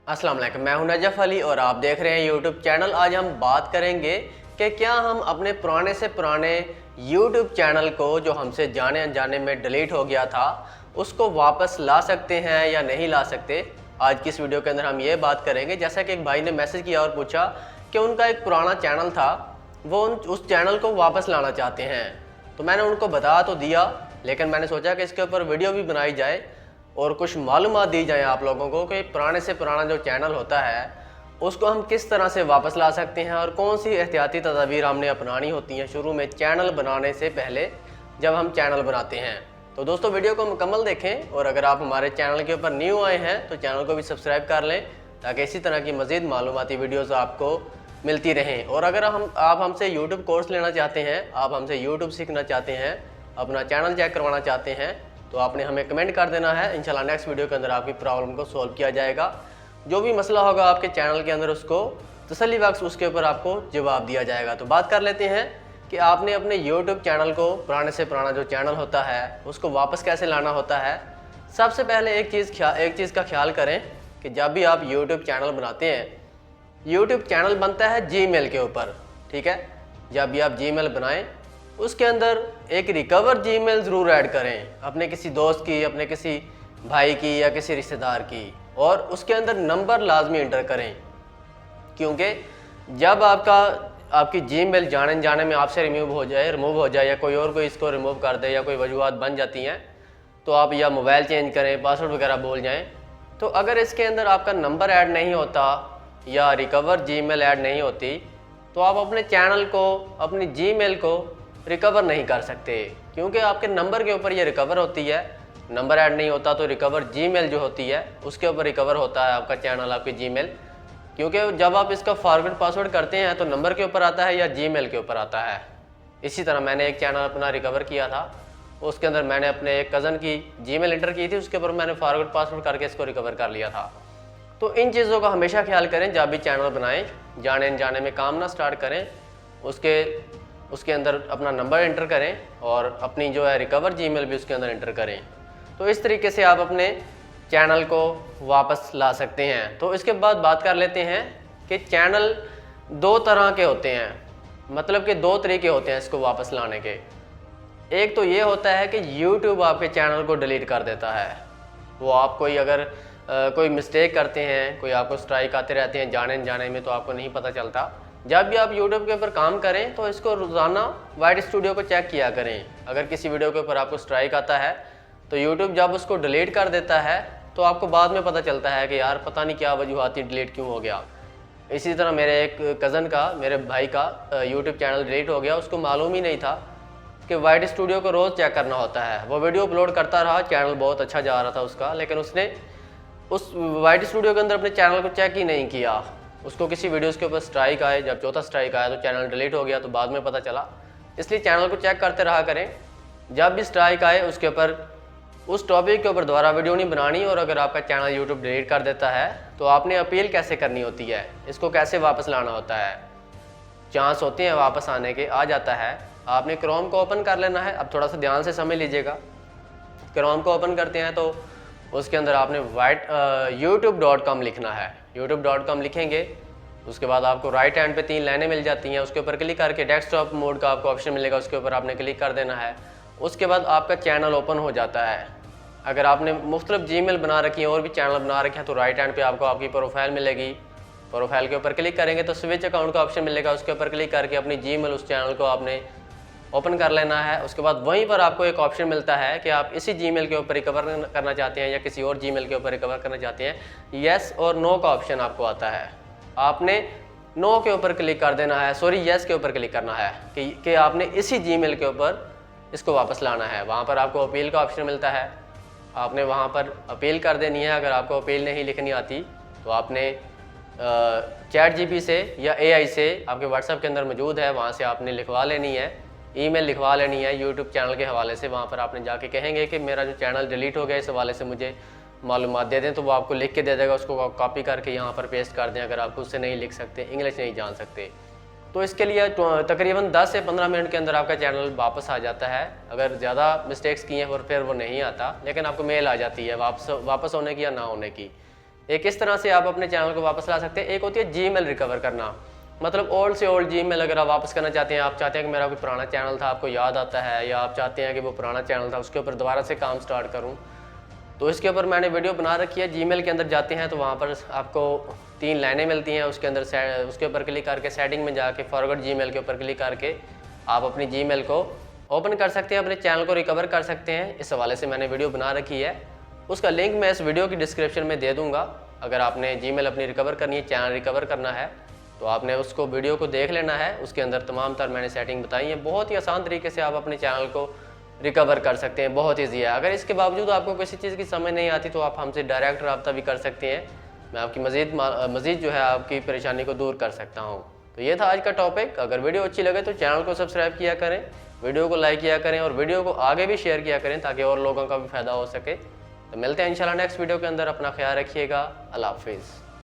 अस्सलाम वालेकुम, मैं हूं नजफ अली और आप देख रहे हैं यूट्यूब चैनल। आज हम बात करेंगे कि क्या हम अपने पुराने से पुराने यूट्यूब चैनल को जो हमसे जाने अनजाने में डिलीट हो गया था उसको वापस ला सकते हैं या नहीं ला सकते। आज की इस वीडियो के अंदर हम ये बात करेंगे। जैसा कि एक भाई ने मैसेज किया और पूछा कि उनका एक पुराना चैनल था, वो उस चैनल को वापस लाना चाहते हैं। तो मैंने उनको बता तो दिया, लेकिन मैंने सोचा कि इसके ऊपर वीडियो भी बनाई जाए और कुछ मालूमात दी जाए आप लोगों को कि पुराने से पुराना जो चैनल होता है उसको हम किस तरह से वापस ला सकते हैं और कौन सी एहतियाती तदाबीर हमने अपनानी होती हैं शुरू में चैनल बनाने से पहले जब हम चैनल बनाते हैं। तो दोस्तों वीडियो को मुकम्मल देखें और अगर आप हमारे चैनल के ऊपर न्यू आए हैं तो चैनल को भी सब्सक्राइब कर लें ताकि इसी तरह की मज़ीद मालूमाती वीडियोज़ आपको मिलती रहें। और अगर आप हमसे यूट्यूब कोर्स लेना चाहते हैं, आप हमसे यूट्यूब सीखना चाहते हैं, अपना चैनल चेक करवाना चाहते हैं, तो आपने हमें कमेंट कर देना है। इंशाल्लाह नेक्स्ट वीडियो के अंदर आपकी प्रॉब्लम को सॉल्व किया जाएगा। जो भी मसला होगा आपके चैनल के अंदर उसको तसल्ली बख्श उसके ऊपर आपको जवाब दिया जाएगा। तो बात कर लेते हैं कि आपने अपने यूट्यूब चैनल को, पुराने से पुराना जो चैनल होता है उसको वापस कैसे लाना होता है। सबसे पहले एक चीज़ का ख्याल करें कि जब भी आप यूट्यूब चैनल बनाते हैं, यूट्यूब चैनल बनता है जीमेल के ऊपर, ठीक है। जब भी आप जीमेल बनाएं उसके अंदर एक रिकवर जीमेल ज़रूर ऐड करें, अपने किसी दोस्त की, अपने किसी भाई की या किसी रिश्तेदार की, और उसके अंदर नंबर लाजमी इंटर करें। क्योंकि जब आपकी जीमेल जाने में आपसे रिमूव हो जाए या कोई इसको रिमूव कर दे या कोई वजूहत बन जाती हैं, तो आप या मोबाइल चेंज करें, पासवर्ड वगैरह भूल जाएं, तो अगर इसके अंदर आपका नंबर ऐड नहीं होता या रिकवर जीमेल ऐड नहीं होती तो आप अपने चैनल को, अपनी जीमेल को रिकवर नहीं कर सकते। क्योंकि आपके नंबर के ऊपर ये रिकवर होती है। नंबर ऐड नहीं होता तो रिकवर जीमेल जो होती है उसके ऊपर रिकवर होता है आपका चैनल, आपकी जीमेल। क्योंकि जब आप इसका फॉरवर्ड पासवर्ड करते हैं तो नंबर के ऊपर आता है या जीमेल के ऊपर आता है। इसी तरह मैंने एक चैनल अपना रिकवर किया था, उसके अंदर मैंने अपने एक कज़न की जीमेल इंटर की थी, उसके ऊपर मैंने फॉरवर्ड पासवर्ड करके इसको रिकवर कर लिया था। तो इन चीज़ों का हमेशा ख्याल करें जब भी चैनल बनाएं, जाने अनजाने में काम ना स्टार्ट करें। उसके अंदर अपना नंबर इंटर करें और अपनी जो है रिकवर जीमेल भी उसके अंदर इंटर करें। तो इस तरीके से आप अपने चैनल को वापस ला सकते हैं। तो इसके बाद बात कर लेते हैं कि चैनल दो तरह के होते हैं, मतलब कि दो तरीके होते हैं इसको वापस लाने के। एक तो ये होता है कि YouTube आपके चैनल को डिलीट कर देता है। वो आप कोई मिस्टेक करते हैं, कोई आपको स्ट्राइक आते रहते हैं जाने अनजाने में, तो आपको नहीं पता चलता। जब भी आप YouTube के ऊपर काम करें तो इसको रोज़ाना वाइट स्टूडियो को चेक किया करें। अगर किसी वीडियो के ऊपर आपको स्ट्राइक आता है तो YouTube जब उसको डिलीट कर देता है तो आपको बाद में पता चलता है कि यार पता नहीं क्या वजूहाती डिलीट क्यों हो गया। इसी तरह मेरे एक कज़न का, मेरे भाई का YouTube चैनल डिलीट हो गया। उसको मालूम ही नहीं था कि वाइट स्टूडियो को रोज़ चेक करना होता है। वो वीडियो अपलोड करता रहा, चैनल बहुत अच्छा जा रहा था उसका, लेकिन उसने उस वाइट स्टूडियो के अंदर अपने चैनल को चेक ही नहीं किया। उसको किसी वीडियोज़ के ऊपर स्ट्राइक आए, जब चौथा स्ट्राइक आया तो चैनल डिलीट हो गया, तो बाद में पता चला। इसलिए चैनल को चेक करते रहा करें। जब भी स्ट्राइक आए उसके ऊपर, उस टॉपिक के ऊपर दोबारा वीडियो नहीं बनानी। और अगर आपका चैनल यूट्यूब डिलीट कर देता है तो आपने अपील कैसे करनी होती है, इसको कैसे वापस लाना होता है। चांस होते हैं वापस आने के, आ जाता है। आपने क्रोम को ओपन कर लेना है। अब थोड़ा सा ध्यान से समझ लीजिएगा। क्रोम को ओपन करते हैं तो उसके अंदर आपने youtube.com लिखना है। youtube.com लिखेंगे, उसके बाद आपको राइट हैंड पे 3 लाइनें मिल जाती हैं, उसके ऊपर क्लिक करके डेस्कटॉप मोड का आपको ऑप्शन मिलेगा, उसके ऊपर आपने क्लिक कर देना है। उसके बाद आपका चैनल ओपन हो जाता है। अगर आपने मुख्तलिफ जीमेल बना रखी है और भी चैनल बना रखे हैं तो राइट हैंड पे आपको आपकी प्रोफाइल मिलेगी। प्रोफाइल के ऊपर क्लिक करेंगे तो स्विच अकाउंट का ऑप्शन मिलेगा, उसके ऊपर क्लिक करके अपनी जीमेल उस चैनल को आपने ओपन कर लेना है। उसके बाद वहीं पर आपको एक ऑप्शन मिलता है कि आप इसी जीमेल के ऊपर रिकवर करना चाहते हैं या किसी और जीमेल के ऊपर रिकवर करना चाहते हैं। येस और नो का ऑप्शन आपको आता है। आपने नो के ऊपर क्लिक कर देना है, सॉरी येस के ऊपर क्लिक करना है कि आपने इसी जीमेल के ऊपर इसको वापस लाना है। वहाँ पर आपको अपील का ऑप्शन मिलता है, आपने वहाँ पर अपील कर देनी है। अगर आपको अपील नहीं लिखनी आती तो आपने ChatGPT से या AI से, आपके व्हाट्सएप के अंदर मौजूद है, वहाँ से आपने लिखवा लेनी है, ईमेल लिखवा लेनी है यूट्यूब चैनल के हवाले से। वहाँ पर आपने जाके कहेंगे कि मेरा जो चैनल डिलीट हो गया इस हवाले से मुझे मालूमात दे दें, तो वो आपको लिख के दे देगा। उसको कॉपी करके यहाँ पर पेस्ट कर दें अगर आप उससे नहीं लिख सकते, इंग्लिश नहीं जान सकते। तो इसके लिए तकरीबन 10 से 15 मिनट के अंदर आपका चैनल वापस आ जाता है। अगर ज़्यादा मिस्टेक्स की हैं और फिर वो नहीं आता, लेकिन आपको मेल आ जाती है वापस होने की या ना होने की। एक इस तरह से आप अपने चैनल को वापस ला सकते हैं। एक होती है जीमेल रिकवर करना, मतलब ओल्ड से ओल्ड जीमेल अगर आप वापस करना चाहते हैं, आप चाहते हैं कि मेरा कोई पुराना चैनल था, आपको याद आता है, या आप चाहते हैं कि वो पुराना चैनल था उसके ऊपर दोबारा से काम स्टार्ट करूं, तो इसके ऊपर मैंने वीडियो बना रखी है। जीमेल के अंदर जाते हैं तो वहाँ पर आपको 3 लाइनें मिलती हैं, उसके अंदर उसके ऊपर क्लिक करके सेटिंग में जाके फॉरवर्ड जीमेल के ऊपर क्लिक करके आप अपनी जीमेल को ओपन कर सकते हैं, अपने चैनल को रिकवर कर सकते हैं। इस हवाले से मैंने वीडियो बना रखी है, उसका लिंक मैं इस वीडियो की डिस्क्रिप्शन में दे दूँगा। अगर आपने जीमेल अपनी रिकवर करनी है, चैनल रिकवर करना है, तो आपने उसको वीडियो को देख लेना है। उसके अंदर तमाम तर मैंने सेटिंग बताई है। बहुत ही आसान तरीके से आप अपने चैनल को रिकवर कर सकते हैं, बहुत ईजी है। अगर इसके बावजूद आपको किसी चीज़ की समझ नहीं आती तो आप हमसे डायरेक्ट रब्ता भी कर सकते हैं, मैं आपकी मज़ीद जो है आपकी परेशानी को दूर कर सकता हूँ। तो ये था आज का टॉपिक। अगर वीडियो अच्छी लगे तो चैनल को सब्सक्राइब किया करें, वीडियो को लाइक किया करें और वीडियो को आगे भी शेयर किया करें ताकि और लोगों का भी फ़ायदा हो सके। तो मिलते हैं इंशाल्लाह नेक्स्ट वीडियो के अंदर। अपना ख्याल रखिएगा। अल्लाह हाफिज़।